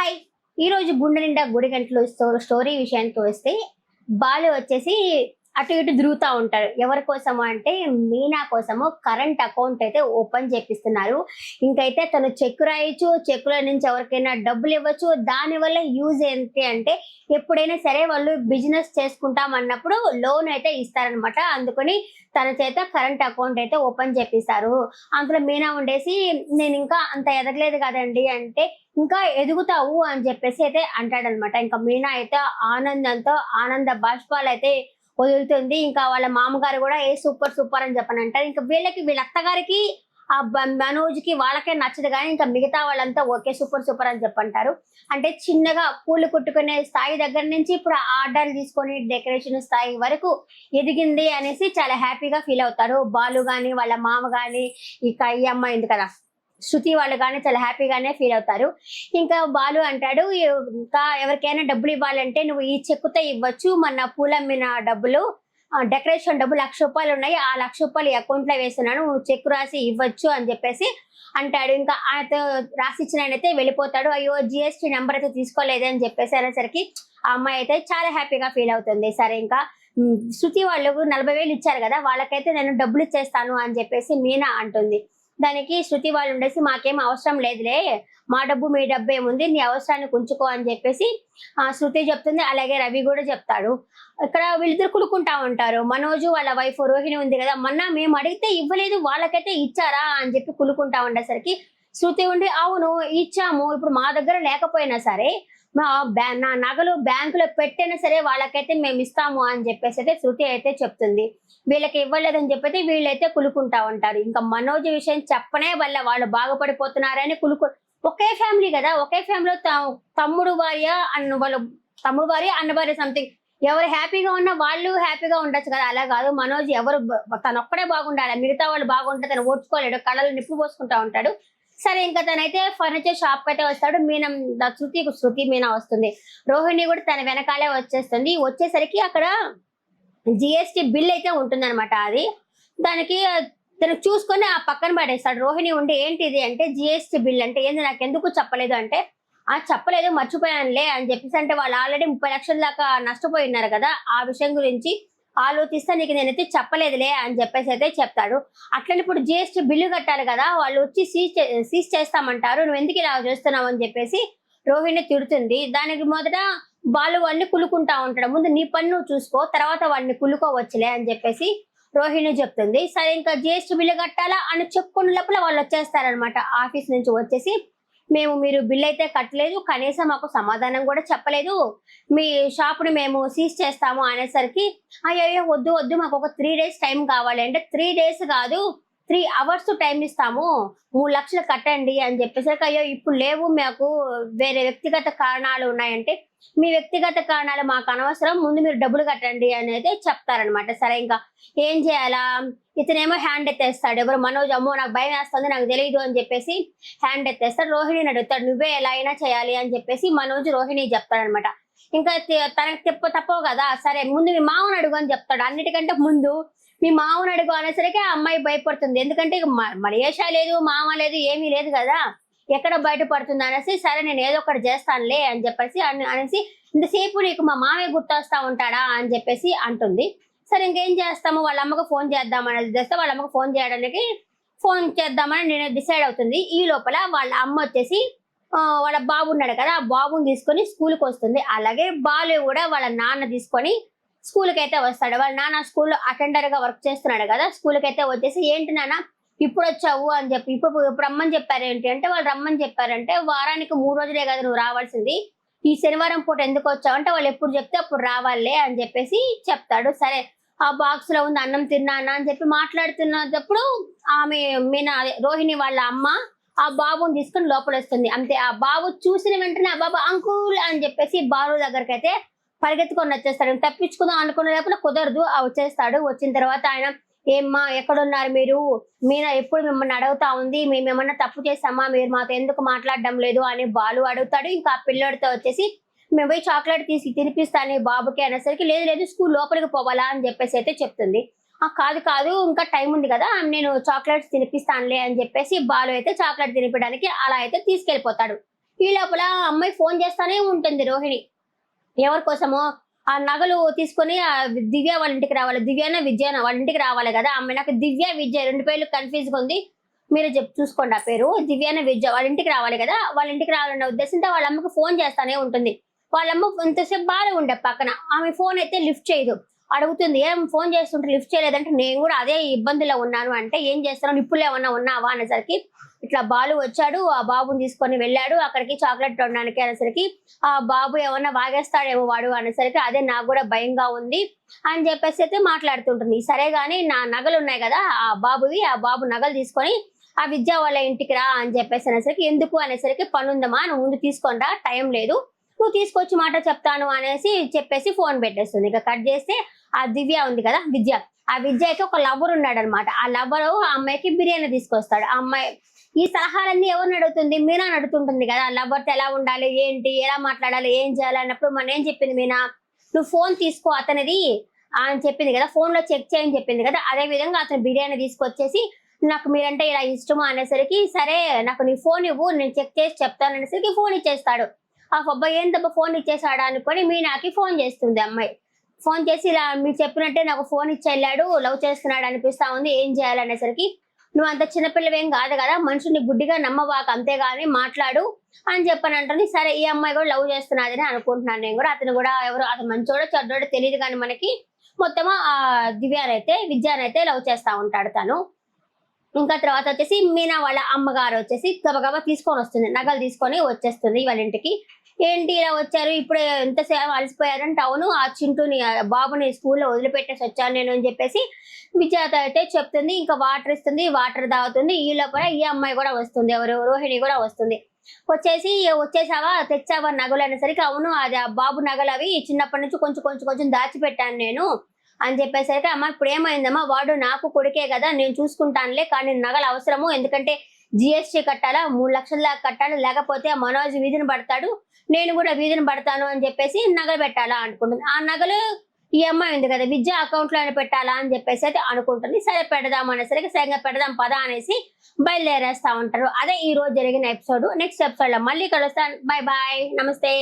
Hi! ఈరోజు గుండె నిండా గుడి గంటలు స్టోరీ విషయానికి వస్తే, బాలు వచ్చేసి అటు ఇటు తిరుగుతా ఉంటారు. ఎవరి కోసము అంటే మీనా కోసము కరెంట్ అకౌంట్ అయితే ఓపెన్ చేపిస్తున్నారు. ఇంకైతే తను చెక్ రాయొచ్చు, చెక్కుల నుంచి ఎవరికైనా డబ్బులు ఇవ్వచ్చు. దానివల్ల యూజ్ ఏంటి అంటే ఎప్పుడైనా సరే వాళ్ళు బిజినెస్ చేసుకుంటాం అన్నప్పుడు లోన్ అయితే ఇస్తారనమాట. అందుకని తన చేత కరెంట్ అకౌంట్ అయితే ఓపెన్ చేపిస్తారు. అందులో మీనా ఉండేసి నేను ఇంకా అంత ఎదగలేదు కదండి అంటే ఇంకా ఎదుగుతావు అని చెప్పేసి అయితే అంటాడనమాట. ఇంకా మీనా అయితే ఆనందంతో ఆనంద బాష్పాలు అయితే వదులుతుంది. ఇంకా వాళ్ళ మామగారు కూడా ఏ సూపర్ సూపర్ అని చెప్పని అంటారు. ఇంకా వీళ్ళ అత్తగారికి ఆ మనోజ్ కి వాళ్ళకే నచ్చదు కానీ ఇంకా మిగతా వాళ్ళంతా ఓకే సూపర్ సూపర్ అని చెప్పంటారు. అంటే చిన్నగా పూలు కుట్టుకునే స్థాయి దగ్గర నుంచి ఇప్పుడు ఆర్డర్లు తీసుకొని డెకరేషన్ స్థాయి వరకు ఎదిగింది అనేసి చాలా హ్యాపీగా ఫీల్ అవుతారు. బాలు గాని వాళ్ళ మామ గాని ఇక ఈ అమ్మాయి ఉంది కదా శృతి వాళ్ళు కానీ చాలా హ్యాపీగానే ఫీల్ అవుతారు. ఇంకా బాలు అంటాడు ఇంకా ఎవరికైనా డబ్బులు ఇవ్వాలంటే నువ్వు ఈ చెక్కుతో ఇవ్వచ్చు, మన పూలమ్మిన డబ్బులు డెకరేషన్ డబ్బులు ₹1,00,000 ఉన్నాయి, ఆ ₹1,00,000 అకౌంట్ లో వేస్తున్నాను, నువ్వు చెక్కు రాసి ఇవ్వచ్చు అని చెప్పేసి అంటాడు. ఇంకా ఆయనతో రాసిచ్చిన ఆయనైతే వెళ్ళిపోతాడు. అయ్యో జిఎస్టీ నెంబర్ అయితే తీసుకోలేదు అని చెప్పేసి అనేసరికి ఆ అమ్మాయి అయితే చాలా హ్యాపీగా ఫీల్ అవుతుంది. సరే ఇంకా శృతి వాళ్ళు 40,000 ఇచ్చారు కదా, వాళ్ళకైతే నేను డబ్బులు ఇచ్చేస్తాను అని చెప్పేసి మీనా అంటుంది. దానికి శృతి వాళ్ళు ఉండేసి మాకేం అవసరం లేదులే, మా డబ్బు మీ డబ్బు ఏముంది, నీ అవసరానికి ఉంచుకో అని చెప్పేసి శృతి చెప్తుంది. అలాగే రవి కూడా చెప్తాడు. ఇక్కడ వీళ్ళిద్దరు కుడుకుంటా ఉంటారు. మనోజు వాళ్ళ వైఫ్ రోహిణి ఉంది కదా, మొన్న మేము అడిగితే ఇవ్వలేదు వాళ్ళకైతే ఇచ్చారా అని చెప్పి కులుకుంటా ఉండేసరికి శృతి ఉండి అవును ఇచ్చాము, ఇప్పుడు మా దగ్గర లేకపోయినా సరే నా నగలు బ్యాంకులో పెట్టైనా సరే వాళ్ళకైతే మేము ఇస్తాము అని చెప్పేసి అయితే శృతి అయితే చెప్తుంది. వీళ్ళకి ఇవ్వలేదని చెప్పైతే వీళ్ళైతే కులుకుంటా ఉంటారు. ఇంకా మనోజ్ విషయం చెప్పనే వల్ల వాళ్ళు బాగుపడిపోతున్నారని ఒకే ఫ్యామిలీ కదా, ఒకే ఫ్యామిలీలో తమ్ముడు భార్య అన్న భార్య సంథింగ్ ఎవరు హ్యాపీగా ఉన్నా వాళ్ళు హ్యాపీగా ఉండొచ్చు కదా, అలా కాదు మనోజ్ ఎవరు తనొక్కడే బాగుండాలి, మిగతా వాళ్ళు బాగుంటే తను ఓడ్చుకోలేడు, కళ్ళలో నిప్పు పోసుకుంటా ఉంటాడు. సరే ఇంకా తనైతే ఫర్నిచర్ షాప్ అయితే వస్తాడు. శృతి మీనా వస్తుంది. రోహిణి కూడా తన వెనకాలే వచ్చేస్తుంది. వచ్చేసరికి అక్కడ జిఎస్టి బిల్ అయితే ఉంటుంది అనమాట. అది దానికి తను చూసుకొని ఆ పక్కన పడేస్తాడు. రోహిణి ఉండి ఏంటిది అంటే జిఎస్టి బిల్ అంటే ఏంది నాకు ఎందుకు చెప్పలేదు అంటే చెప్పలేదు మర్చిపోయానులే అని చెప్పేసి అంటే వాళ్ళు ఆల్రెడీ 30 లక్షల దాకా నష్టపోయినారు కదా, ఆ విషయం గురించి ఆలోచిస్తే నీకు నేనైతే చెప్పలేదులే అని చెప్పేసి అయితే చెప్తాడు. అట్లనే ఇప్పుడు జిఎస్టీ బిల్లు కట్టాలి కదా, వాళ్ళు వచ్చి సీజ్ చేస్తామంటారు, నువ్వు ఎందుకు ఇలా చేస్తున్నావు అని చెప్పేసి రోహిణి తిడుతుంది. దానికి మొదట బాలు వాడిని కులుకుంటా ఉంటాడు. ముందు నీ పని నువ్వు చూసుకో, తర్వాత వాడిని కులుకోవచ్చులే అని చెప్పేసి రోహిణి చెప్తుంది. సరే ఇంకా జిఎస్టీ బిల్లు కట్టాలా అని చెప్పుకున్న లోపల వాళ్ళు వచ్చేస్తారనమాట. ఆఫీస్ నుంచి వచ్చేసి మీరు బిల్ అయితే కట్టలేదు, కనీసం మాకు సమాధానం కూడా చెప్పలేదు, మీ షాప్ని మేము సీజ్ చేస్తాము అనేసరికి అయ్యో వద్దు మాకు ఒక 3 days టైం కావాలి అంటే 3 days కాదు 3 hours టైం ఇస్తాము, 3 లక్షలు కట్టండి అని చెప్పేసరికి అయ్యో ఇప్పుడు లేవు, మాకు వేరే వ్యక్తిగత కారణాలు ఉన్నాయంటే మీ వ్యక్తిగత కారణాలు మాకు అనవసరం, ముందు మీరు డబ్బులు కట్టండి అనేది చెప్తారనమాట. సరే ఇంకా ఏం చేయాలా, ఇతనేమో హ్యాండ్ ఎత్తేస్తాడు. ఎవరు మనోజ్ అమ్మో నాకు భయం వేస్తుంది నాకు తెలియదు అని చెప్పేసి హ్యాండ్ ఎత్తేస్తాడు. రోహిణిని అడుగుతాడు నువ్వే ఎలా అయినా చేయాలి అని చెప్పేసి మనోజ్ రోహిణి చెప్తాడనమాట. ఇంకా తనకు తప్పవు కదా, సరే ముందు మీ మామను అడుగు అని చెప్తాడు. అన్నిటికంటే ముందు మీ మామను అడుగు అనేసరికి ఆ అమ్మాయి భయపడుతుంది. ఎందుకంటే మలేషా లేదు, మామ లేదు, ఏమీ లేదు కదా, ఎక్కడ బయటపడుతుంది అనేసి సరే నేను ఏదో ఒకటి చేస్తానులే అని చెప్పేసి అనేసి ఇంతసేపు నీకు మా మామయ్య గుర్తొస్తా ఉంటాడా అని చెప్పేసి అంటుంది. సరే ఇంకేం చేస్తాము, వాళ్ళ అమ్మకు ఫోన్ చేద్దామనేది చేస్తే వాళ్ళ అమ్మకు ఫోన్ చేద్దామని నేను డిసైడ్ అవుతుంది. ఈ లోపల వాళ్ళ అమ్మ వచ్చేసి వాళ్ళ బాబు ఉన్నాడు కదా, ఆ బాబుని తీసుకొని స్కూల్కి వస్తుంది. అలాగే బాలు కూడా వాళ్ళ నాన్న తీసుకొని స్కూల్కి అయితే వస్తాడు. వాళ్ళ నాన్న స్కూల్లో అటెండర్ గా వర్క్ చేస్తున్నాడు కదా, స్కూల్కి అయితే వచ్చేసి ఏంటి నాన్న ఇప్పుడు వచ్చావు అని చెప్పి ఇప్పుడు రమ్మని చెప్పారు ఏంటి అంటే వాళ్ళు రమ్మని చెప్పారంటే వారానికి 3 రోజులే కదా నువ్వు రావాల్సింది, ఈ శనివారం పూట ఎందుకు వచ్చావు అంటే వాళ్ళు ఎప్పుడు చెప్తే అప్పుడు రావాలే అని చెప్పేసి చెప్తాడు. సరే ఆ బాక్స్ లో ఉంది అన్నం తిన్నానా అని చెప్పి మాట్లాడుతున్నప్పుడు ఆమె రోహిణి వాళ్ళ అమ్మ ఆ బాబుని తీసుకొని లోపల వస్తుంది. అంతే ఆ బాబు చూసిన వెంటనే ఆ బాబు అంకుల్ అని చెప్పేసి బాలు దగ్గరికి అయితే పరిగెత్తుకొని వచ్చేస్తాడు. తప్పించుకుందాం అనుకున్న లేకపోతే కుదరదు, వచ్చేస్తాడు. వచ్చిన తర్వాత ఆయన ఏమ్మా ఎక్కడున్నారు మీనా ఎప్పుడు మిమ్మల్ని అడుగుతా ఉంది, మేము ఏమన్నా తప్పు చేస్తామా, మీరు మాతో ఎందుకు మాట్లాడడం లేదు అని బాలు అడుగుతాడు. ఇంకా ఆ పిల్లడితో వచ్చేసి మేము పోయి చాక్లెట్ తీసి తినిపిస్తాను బాబుకి అనేసరికి లేదు స్కూల్ లోపలికి పోవాలా అని చెప్పేసి అయితే చెప్తుంది. కాదు ఇంకా టైం ఉంది కదా, నేను చాక్లెట్స్ తినిపిస్తానులే అని చెప్పేసి బాలు అయితే చాక్లెట్ తినిపించడానికి అలా అయితే తీసుకెళ్లిపోతాడు. ఈ లోపల ఆ అమ్మాయి ఫోన్ చేస్తానే ఉంటుంది రోహిణి. ఎవరి కోసమో ఆ నగలు తీసుకొని దివ్య వాళ్ళ ఇంటికి రావాలి. దివ్యనా విద్యనా వాళ్ళ ఇంటికి రావాలి కదా అమ్మాయి. నాకు దివ్య విద్య 2 పేర్లు కన్ఫ్యూజ్ గా ఉంది. మీరు చూసుకోండి ఆ పేరు. దివ్యనా విద్య వాళ్ళ ఇంటికి రావాలి కదా. వాళ్ళ ఇంటికి రావాలన్న ఉద్దేశంతో వాళ్ళ అమ్మకి ఫోన్ చేస్తానే ఉంటుంది. వాళ్ళ అమ్మ ఇంతసేపు బాగా ఉండే పక్కన. ఆమె ఫోన్ అయితే లిఫ్ట్ చేయదు. అడుగుతుంది ఏం ఫోన్ చేస్తుంటే లిఫ్ట్ చేయలేదంటే, నేను కూడా అదే ఇబ్బందిలో ఉన్నాను అంటే, ఏం చేస్తున్నావు నిప్పులు ఏమన్నా ఉన్నావా అనేసరికి, ఇట్లా బాలు వచ్చాడు, ఆ బాబుని తీసుకొని వెళ్ళాడు అక్కడికి చాక్లెట్ కొనడానికి అనేసరికి, ఆ బాబు ఏమన్నా వాగేస్తాడేమో వాడు అనేసరికి, అదే నాకు కూడా భయంగా ఉంది అని చెప్పేసి అయితే మాట్లాడుతుంటుంది. సరే గాని నా నగలు ఉన్నాయి కదా ఆ బాబువి, ఆ బాబు నగలు తీసుకొని ఆ విద్య వాళ్ళ ఇంటికి రా అని చెప్పేసి అనేసరికి, ఎందుకు అనేసరికి, పనుందమ్మా నువ్వు ముందు తీసుకొని రా టైం లేదు, నువ్వు తీసుకొచ్చి మాట చెప్తాను అనేసి చెప్పేసి ఫోన్ పెట్టేస్తుంది. ఇక కట్ చేస్తే ఆ దివ్య ఉంది కదా విద్య, ఆ విద్యకి ఒక లవర్ ఉన్నాడు అనమాట. ఆ లవర్ ఆ అమ్మాయికి బిర్యానీ తీసుకొస్తాడు. ఆ అమ్మాయి ఈ సలహాలన్నీ ఎవరిని అడుగుతుంది, మీనా అడుగుతుంటుంది కదా లవర్తో ఎలా ఉండాలి, ఏంటి, ఎలా మాట్లాడాలి, ఏం చేయాలి అన్నప్పుడు మన ఏం చెప్పింది మీనా, నువ్వు ఫోన్ తీసుకో అతనిది అని చెప్పింది కదా, ఫోన్ లో చెక్ చేయని చెప్పింది కదా. అదే విధంగా అతను బిర్యానీ తీసుకొచ్చేసి, నాకు మీరంటే ఇలా ఇష్టమా అనేసరికి, సరే నాకు నీ ఫోన్ ఇవ్వు నేను చెక్ చేసి చెప్తాను అనేసరికి ఫోన్ ఇచ్చేస్తాడు. ఆ అబ్బాయి ఏంటబ్బా ఫోన్ ఇచ్చేసాడా అనుకొని మీనాకి ఫోన్ చేస్తుంది అమ్మాయి. ఫోన్ చేసి, ఇలా మీరు చెప్పినట్టే నాకు ఫోన్ ఇచ్చి వెళ్ళాడు, లవ్ చేస్తున్నాడు అనిపిస్తా ఉంది, ఏం చేయాలనేసరికి, నువ్వు అంత చిన్నపిల్లవేం కాదు కదా, మనుషుని గుడ్డిగా నమ్మవాక అంతేగాని మాట్లాడు అని చెప్పని అంటుంది. సరే ఈ అమ్మాయి కూడా లవ్ చేస్తున్నదని అనుకుంటున్నాను నేను కూడా. అతను కూడా ఎవరు, అతను మంచోడో చెడ్డోడో తెలియదు కానీ మనకి, మొత్తం ఆ దివ్యానైతే విద్యానైతే లవ్ చేస్తా ఉంటాడు తను. ఇంకా తర్వాత వచ్చేసి మీనా వాళ్ళ అమ్మగారు వచ్చేసి గబగబా తీసుకొని వస్తుంది, నగలు తీసుకొని వచ్చేస్తుంది వాళ్ళ ఇంటికి. ఏంటి ఇలా వచ్చారు ఇప్పుడు, ఎంతసేపు అలసిపోయారంటే, అవును ఆ చింటూని బాబుని స్కూల్లో వదిలిపెట్టేసి వచ్చాను నేను అని చెప్పేసి విజేత అయితే చెప్తుంది. ఇంకా వాటర్ ఇస్తుంది, వాటర్ తాగుతుంది. ఈ లోపల ఈ అమ్మాయి కూడా వస్తుంది, ఎవరు రోహిణి కూడా వస్తుంది. వచ్చేసావా తెచ్చావా నగలు అనేసరికి, అవును అది ఆ బాబు నగలు అవి చిన్నప్పటి నుంచి కొంచెం కొంచెం కొంచెం దాచిపెట్టాను నేను అని చెప్పేసరికి, అమ్మ ఇప్పుడు ఏమైందమ్మా, వాడు నాకు కొడుకే కదా నేను చూసుకుంటానులే, కానీ నగలు అవసరము, ఎందుకంటే జిఎస్టీ కట్టాలా, 3 లక్షల దాకా కట్టాలి, లేకపోతే మనోజ్ వీధిని పడతాడు, నేను కూడా వీధిని పడతాను అని చెప్పేసి నగలు పెట్టాలా అనుకుంటుంది. ఆ నగలు ఈ అమ్మాయి ఉంది కదా విద్య అకౌంట్ లో పెట్టాలా అని చెప్పేసి అయితే అనుకుంటుంది. సరే పెడదాం అనేసరికి, సరిగ్గా పెడదాం పదా అనేసి బయలుదేరేస్తా ఉంటారు. అదే ఈ రోజు జరిగిన ఎపిసోడ్. నెక్స్ట్ ఎపిసోడ్ లో మళ్ళీ కలుస్తాను. బై బాయ్, నమస్తే.